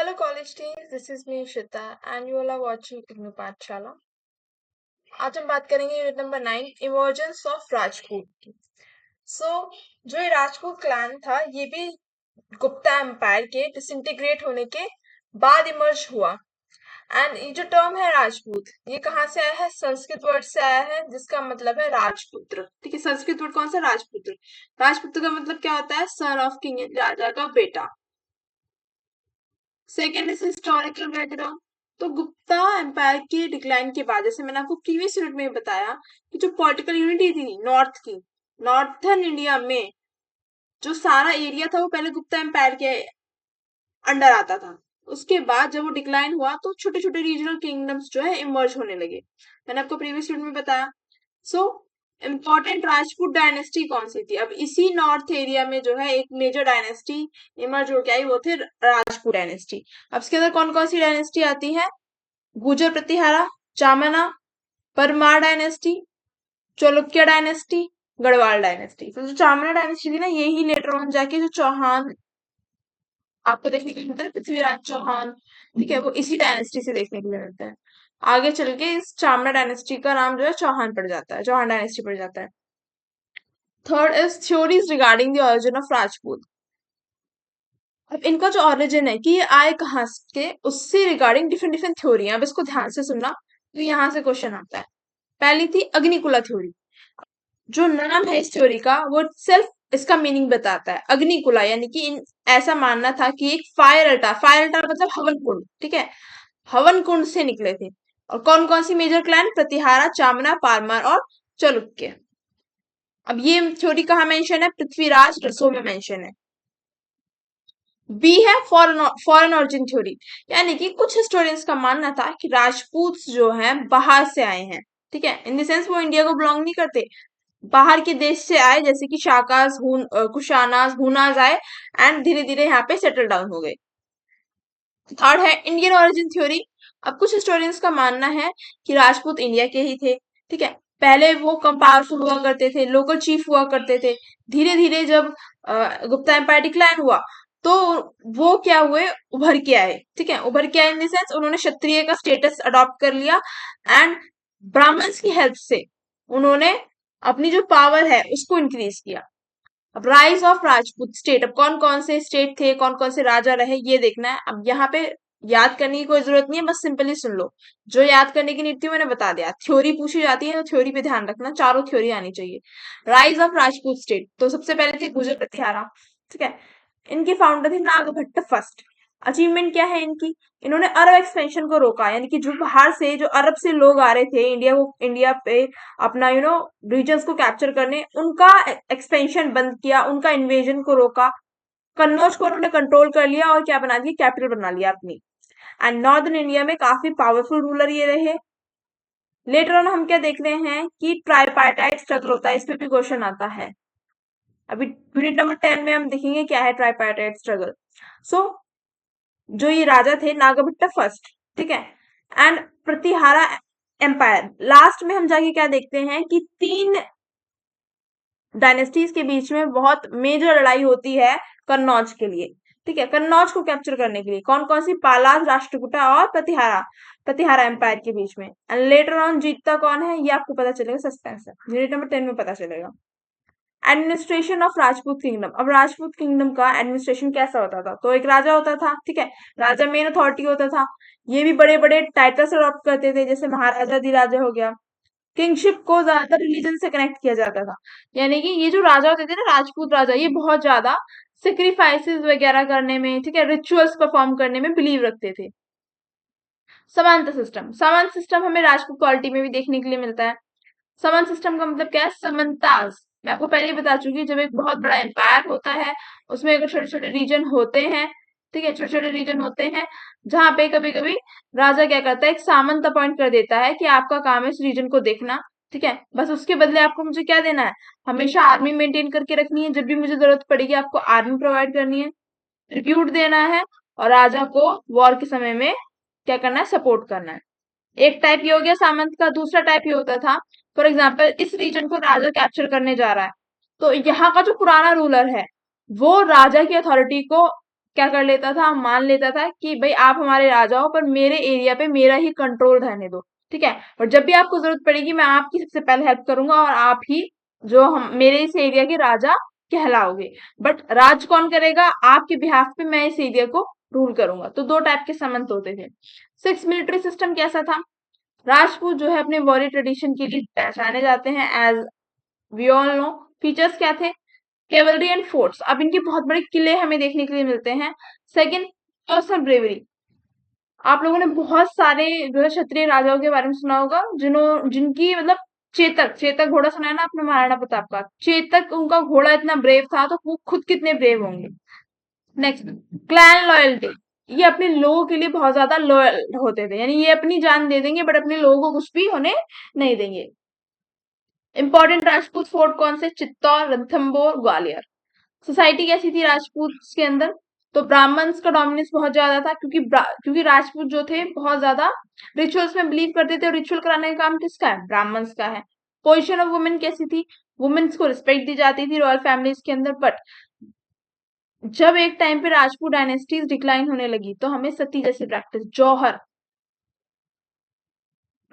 Hello college teams, this is me Shita and you all are watching Ignu Pathshala। आज हम बात करेंगे unit number 9 emergence of Rajput की। जो ये राजपूत क्लैन था ये भी गुप्ता एम्पायर के डिसइंटीग्रेट होने के बाद इमर्ज हुआ। एंड ये जो टर्म है राजपूत ये कहाँ से आया है? संस्कृत वर्ड से आया है जिसका मतलब है राजपुत्र। ठीक है, संस्कृत वर्ड कौन सा? राजपुत्र। राजपुत्र का मतलब क्या होता है? सन ऑफ किंग, राजा का बेटा। Second is historical background. तो गुप्ता एम्पायर के डिक्लाइन के बाद, जैसे मैंने आपको प्रीवियस यूनिट में बताया कि जो पॉलिटिकल यूनिटी थी नॉर्थ की, नॉर्थर्न इंडिया में जो सारा एरिया था वो पहले गुप्ता एम्पायर के अंडर आता था। उसके बाद जब वो डिक्लाइन हुआ तो छोटे छोटे रीजनल किंगडम्स जो है इमर्ज होने लगे। मैंने आपको प्रीवियस यूनिट में बताया। सो इम्पोर्टेंट राजपूत डायनेस्टी कौन सी थी? अब इसी नॉर्थ एरिया में जो है एक मेजर डायनेस्टी इमर्ज होकर आई, वो थे राजपूत डायनेस्टी। अब इसके अंदर कौन कौन सी डायनेस्टी आती है? Gurjara Pratihara, Chamana, Parmar dynasty, Chalukya dynasty, Garhwal dynasty. तो जो चामना डायनेस्टी थी ना, यही लेटर ऑन जाके जो चौहान आपको देखने को मिलता है, पृथ्वीराज चौहान, ठीक है, वो इसी डायनेस्टी से देखने को मिलता है। आगे चल के इस चामना डायनेस्टी का नाम जो है चौहान पड़ जाता है, चौहान डायनेस्टी पड़ जाता है। Third is theories regarding the origin of Rajput. अब इनका जो ओरिजिन है कि ये आए कहाँ से, उससे रिगार्डिंग डिफरेंट डिफरेंट थ्योरी है। अब इसको ध्यान से सुनना, तो यहाँ से क्वेश्चन आता है। पहली थी अग्निकुला थ्योरी। जो नाम है इस थ्योरी का वो सेल्फ इसका मीनिंग बताता है। अग्निकुला यानी कि ऐसा मानना था कि एक फायर अल्टार, फायर अल्टार मतलब हवन कुंड, ठीक है, हवन कुंड से निकले थे। और कौन कौन सी मेजर क्लैन? प्रतिहारा, चामना, पारमार और चालुक्य। अब ये थ्योरी कहाँ मेंशन है? पृथ्वीराज रसो में मेंशन है। बी है फॉरेन ऑरिजिन थ्योरी, यानी कि कुछ हिस्टोरियंस का मानना था कि राजपूत जो हैं बाहर से आए हैं, ठीक है, इन द सेंस वो इंडिया को बिलोंग नहीं करते, बाहर के देश से आए, जैसे कि शाकाज, कुशानाज, हुनाज आए एंड धीरे धीरे यहाँ पे सेटल डाउन हो गए। थर्ड है इंडियन ओरिजिन थ्योरी। अब कुछ हिस्टोरियंस का मानना है कि राजपूत इंडिया के ही थे, ठीक है, पहले वो कम पावरफुल हुआ करते थे, लोकल चीफ हुआ करते थे। धीरे धीरे जब गुप्ता एम्पायर डिक्लाइन हुआ तो वो क्या हुए? उभर के आए, ठीक है, उभर के आए इन द सेंस उन्होंने क्षत्रिय का स्टेटस अडॉप्ट कर लिया एंड ब्राह्मण्स की हेल्प से उन्होंने अपनी जो पावर है उसको इंक्रीज किया। अब राइज ऑफ राजपूत स्टेट, अब कौन कौन से स्टेट थे, कौन कौन से राजा रहे, ये देखना है। अब यहाँ पे याद करने की कोई जरूरत नहीं है, बस सिंपली सुन लो। जो याद करने की नीति मैंने बता दिया। थ्योरी पूछी जाती है तो थ्योरी पे ध्यान रखना, चारों थ्योरी आनी चाहिए। राइज ऑफ राजपूत स्टेट, तो सबसे पहले थे गुर्जर प्रतिहारा, ठीक है, इनके फाउंडर थे नागभट्ट फर्स्ट। अचीवमेंट क्या है इनकी? इन्होंने अरब एक्सपेंशन को रोका, यानी कि जो बाहर से, जो अरब से लोग आ रहे थे इंडिया पे अपना रीजन्स को कैप्चर करने, उनका एक्सपेंशन बंद किया, उनका इन्वेजन को रोका। कन्नौज को उन्होंने कंट्रोल कर लिया और क्या बना दिया? कैपिटल बना लिया अपनी। एंड नॉर्दर्न इंडिया में काफी पावरफुल रूलर ये रहे। लेटर ऑन हम क्या देख रहे हैं कि ट्राइपार्टाइट स्ट्रगल होता है, इस पे भी क्वेश्चन आता है। अभी यूनिट नंबर 10 में हम देखेंगे क्या है ट्राइपार्टाइट स्ट्रगल। सो जो ये राजा थे नागभट्ट फर्स्ट, ठीक है, एंड प्रतिहारा एम्पायर। लास्ट में हम जाके क्या देखते हैं कि 3 डायनेस्टीज के बीच में बहुत मेजर लड़ाई होती है कन्नौज के लिए, ठीक है, कन्नौज को कैप्चर करने के लिए। कौन कौन सी? पालाज, राष्ट्रकूटा और प्रतिहारा एम्पायर के बीच में। एंड लेटर ऑन जीतता कौन है ये आपको पता चलेगा, सस्पेंस है, यूनिट नंबर 10 में पता चलेगा। Administration of Rajput kingdom. अब राजपूत किंगडम का एडमिनिस्ट्रेशन कैसा होता था? तो एक राजा होता था, ठीक है, राजा मेन अथॉरिटी होता था। ये भी बड़े बड़े टाइटल्स अडॉप्ट करते थे, जैसे महाराजा राजा हो गया। किंगशिप को ज्यादातर रिलीजन से कनेक्ट किया जाता था, यानी कि ये जो राजा होते थे ना, राजपूत राजा, ये बहुत ज्यादा सेक्रीफाइसेस वगैरह करने में, ठीक है, रिचुअल्स परफॉर्म करने में बिलीव रखते थे। सामंत सिस्टम हमें राजपूत क्वालिटी में भी देखने के लिए मिलता है। सामंत सिस्टम का मतलब क्या है? समन्ताज। मैं आपको पहले ही बता चुकी, जब एक बहुत बड़ा एम्पायर होता है उसमें अगर छोटे छोटे रीजन होते हैं, ठीक है, छोटे छोटे रीजन होते हैं, जहां पे कभी कभी राजा क्या करता है, एक सामंत अपॉइंट कर देता है कि आपका काम है इस रीजन को देखना, ठीक है, बस उसके बदले आपको मुझे क्या देना है? हमेशा आर्मी मेंटेन करके रखनी है, जब भी मुझे जरूरत पड़ेगी आपको आर्मी प्रोवाइड करनी है, ट्रिब्यूट देना है, और राजा को वॉर के समय में क्या करना है? सपोर्ट करना है। एक टाइप ये हो गया सामंत का। दूसरा टाइप ये होता था, फॉर एग्जाम्पल इस रीजन को राजा कैप्चर करने जा रहा है, तो यहाँ का जो पुराना रूलर है वो राजा की अथॉरिटी को क्या कर लेता था, मान लेता था कि भाई आप हमारे राजा हो पर मेरे एरिया पे मेरा ही कंट्रोल रहने दो, ठीक है, और जब भी आपको जरूरत पड़ेगी मैं आपकी सबसे पहले हेल्प करूंगा और आप ही जो हम मेरे इस एरिया के राजा कहलाओगे। बट राज कौन करेगा, आपके बिहाफ पे मैं इस एरिया को रूल करूंगा। तो दो टाइप के सामंत होते थे। सिक्स मिलिट्री सिस्टम कैसा था, राजपूत जो है अपने वॉरियर ट्रेडिशन के लिए पहचाने जाते हैं as we all know. Features क्या थे, केवलरी एंड फोर्ट्स, अब इनके बहुत बड़े किले हमें देखने के लिए मिलते हैं। सेकंड, पर्सनल ब्रेवरी, आप लोगों ने बहुत सारे जो है क्षत्रिय राजाओं के बारे में सुना होगा जिनकी मतलब चेतक चेतक घोड़ा सुना है ना आपने महाराणा प्रताप का, चेतक उनका घोड़ा इतना ब्रेव था तो वो खुद कितने ब्रेव होंगे। नेक्स्ट, क्लैन लॉयल्टी, ये अपने लोगों के लिए बहुत ज्यादा लॉयल होते थे, यानी ये अपनी जान दे देंगे बट अपने लोगों को कुछ भी होने नहीं देंगे। इंपॉर्टेंट राजपूत फोर्ट कौन से, चित्तौड़, रणथंबोर, ग्वालियर। सोसाइटी कैसी थी राजपूत के अंदर, तो ब्राह्मण्स का डोमिनेंस बहुत ज्यादा था क्योंकि राजपूत जो थे बहुत ज्यादा रिचुअल्स में बिलीव करते थे और रिचुअल कराने का काम किसका है, ब्राह्मण्स का है। पोजीशन ऑफ वुमेन कैसी थी, वुमेन्स को रिस्पेक्ट दी जाती थी रॉयल फैमिलीज के अंदर। बट जब एक टाइम पे राजपूत डायनेस्टीज डिक्लाइन होने लगी तो हमें सती जैसी प्रैक्टिस, जौहर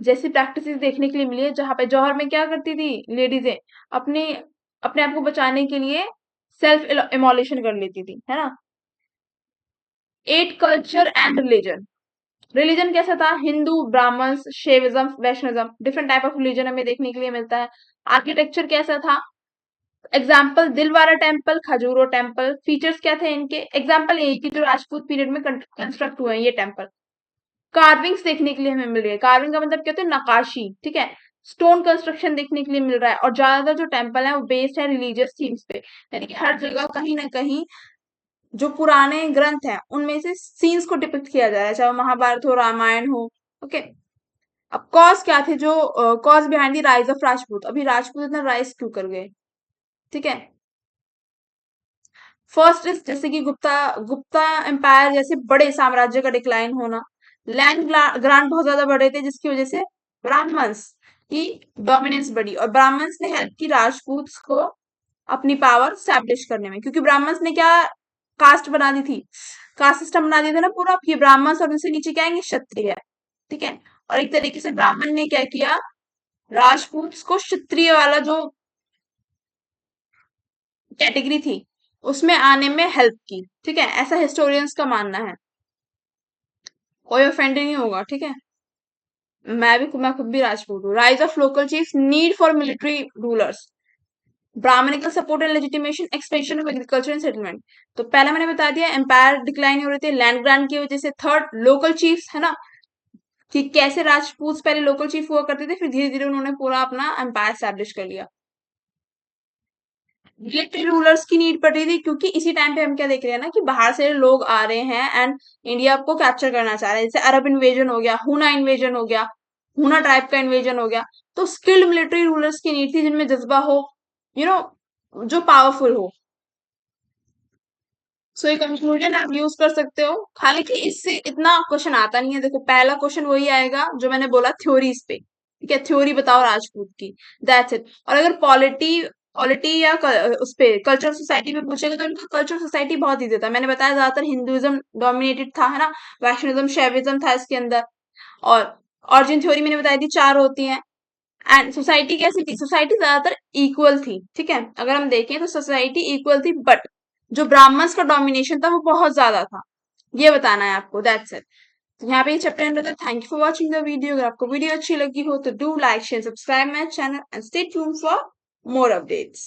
जैसी प्रैक्टिस देखने के लिए मिली है, जहां पे जौहर में क्या करती थी लेडीजें, अपने अपने आप को बचाने के लिए सेल्फ इमोलेशन कर लेती थी, है ना। Art, culture and religion, religion कैसा था, Hindu, Brahmin, Shaivism, Vaishnavism, different type of religion हमें देखने के लिए मिलता है। आर्किटेक्चर कैसा था, example Dilwara temple, Khajuraho temple. Features क्या थे इनके, एग्जाम्पल एक की जो राजपूत पीरियड में कंस्ट्रक्ट हुए हैं ये टेम्पल। कार्विंग्स देखने के लिए हमें मिल रही है, कार्विंग का मतलब क्या होता है, नकाशी, ठीक है। स्टोन कंस्ट्रक्शन देखने के लिए मिल रहा है और ज्यादातर जो टेम्पल है वो बेस्ड है रिलीजियस थीम्स पे, यानी कि हर जगह कहीं ना कहीं जो पुराने ग्रंथ हैं उनमें से सीन्स को डिपिक्ट किया जा रहा है, चाहे वो महाभारत हो, रामायण हो। ओके, अब कॉज क्या थे, जो cause behind the rise of Rajput, अभी राजपूत इतना राइज क्यों कर गए, ठीक है। फर्स्ट इज जैसे कि गुप्ता गुप्ता एम्पायर जैसे बड़े साम्राज्य का डिक्लाइन होना। लैंड ग्रांट बहुत ज्यादा बढ़े थे जिसकी वजह से ब्राह्मण्स की डोमिनेंस बढ़ी और ब्राह्मण्स ने हेल्प की राजपूत को अपनी पावर स्टैब्लिश करने में, क्योंकि ब्राह्मण्स ने क्या कास्ट बना दी थी, कास्ट सिस्टम बना दिया था ना पूरा, ये ब्राह्मण और उनसे नीचे क्या आएंगे, क्षत्रिय, ठीक है। और एक तरीके से ब्राह्मण ने क्या किया, राजपूत को क्षत्रिय वाला जो कैटेगरी थी उसमें आने में हेल्प की, ठीक है, ऐसा हिस्टोरियंस का मानना है। कोई ऑफेंड नहीं होगा, ठीक है। मैं खुद भी राजपूत हूँ। Rise of local chief, need for military rulers, Brahmanical support and legitimation, expansion of agriculture and settlement. तो पहला मैंने बता दिया एम्पायर डिक्लाइन हो रहे थे लैंड ग्रांट की वजह से। थर्ड, लोकल चीफ्स, है ना, कि कैसे राजपूत पहले लोकल चीफ हुआ करते थे फिर धीरे धीरे उन्होंने पूरा अपना एम्पायर स्टैब्लिश कर लिया। मिलिट्री रूलर्स की नीड पड़ रही थी क्योंकि इसी टाइम पे हम क्या देख रहे हैं ना कि बाहर से लोग आ रहे हैं एंड इंडिया को कैप्चर करना चाह रहे हैं, जैसे अरब इन्वेजन हो गया, हुना इन्वेजन हो गया, हुना ट्राइब का इन्वेजन हो गया। तो स्किल्ड मिलिट्री रूलर्स की नीड थी जिनमें जज्बा हो, यू नो, जो पावरफुल हो। सो ये कंक्लूजन आप यूज कर सकते हो, हालांकि इससे इतना क्वेश्चन आता नहीं है। देखो पहला क्वेश्चन वही आएगा जो मैंने बोला थ्योरीज पे, ठीक है, थ्योरी बताओ राजपूत की, दैट्स इट। और अगर पॉलिटी पॉलिटी या उस पे कल्चर सोसाइटी पे पूछेगा तो इनका कल्चर सोसाइटी बहुत ईजी था। मैंने बताया ज्यादातर हिंदुइज्म डोमिनेटेड था, है ना, वैष्णविज्म शैविज्म था इसके अंदर। और ऑरिजिन थ्योरी मैंने बताई थी, चार होती हैं। एंड सोसाइटी कैसी थी, सोसाइटी ज्यादातर इक्वल थी, ठीक है, अगर हम देखें तो सोसाइटी इक्वल थी बट जो ब्राह्मण्स का डोमिनेशन था वो बहुत ज्यादा था, ये बताना है आपको, दैट्स इट। तो यहाँ पे ये चैप्टर एंड होता है। Thank you for watching the video. अगर आपको वीडियो अच्छी लगी हो तो do like share subscribe my channel and stay tuned for more updates.